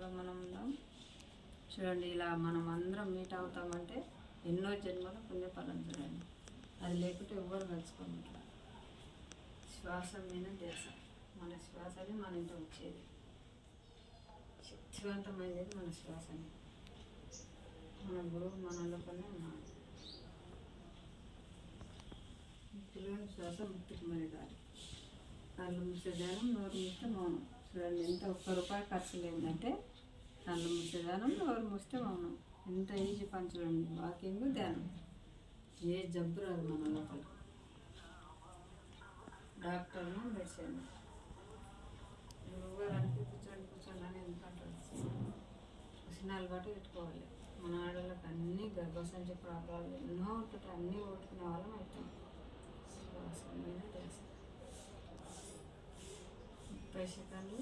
జన్మలో మనం ఉన్నాం. చూడండి, ఇలా మనం అందరం మీట్ అవుతామంటే ఎన్నో జన్మల పుణ్యఫలం చూడండి. అది లేకుంటే ఎవ్వరు కలుసుకోము. ఇట్లా శ్వాస మీద ధ్యాస, మన శ్వాసని మన ఇంట వచ్చేది. శక్తివంతమైనది మన శ్వాసని. మన గురువు మన లోపలనే ఉన్నాడు. ముక్తిలోని శ్వాస ముక్తికి మరి దారి. కళ్ళు మూసే ధ్యానం, నోరు మూస్తే మౌనం. చూడండి, ఎంత ₹1 ఖర్చు లేదంటే కళ్ళు మూసే ధ్యానం, నోరు మూస్తే మౌనం. ఎంత ఈజీ పని చూడండి. వాకింగ్, ధ్యానం. ఏ జబ్బు రాదు మన లోపల. డాక్టర్ను మెడిసిన్. గురువుగారు అంటే కూర్చోండి అని ఎంత అంటారు. చిన్న అలవాటు పెట్టుకోవాలి. మన ఆడవాళ్ళకి అన్నీ గర్భసంచి ప్రాబ్లాలు ఎన్నో ఉంటుంటాయి. అన్నీ ఓటుకునే వాళ్ళం అవుతాం. శ్వాస మీద 30 సెకండ్లు.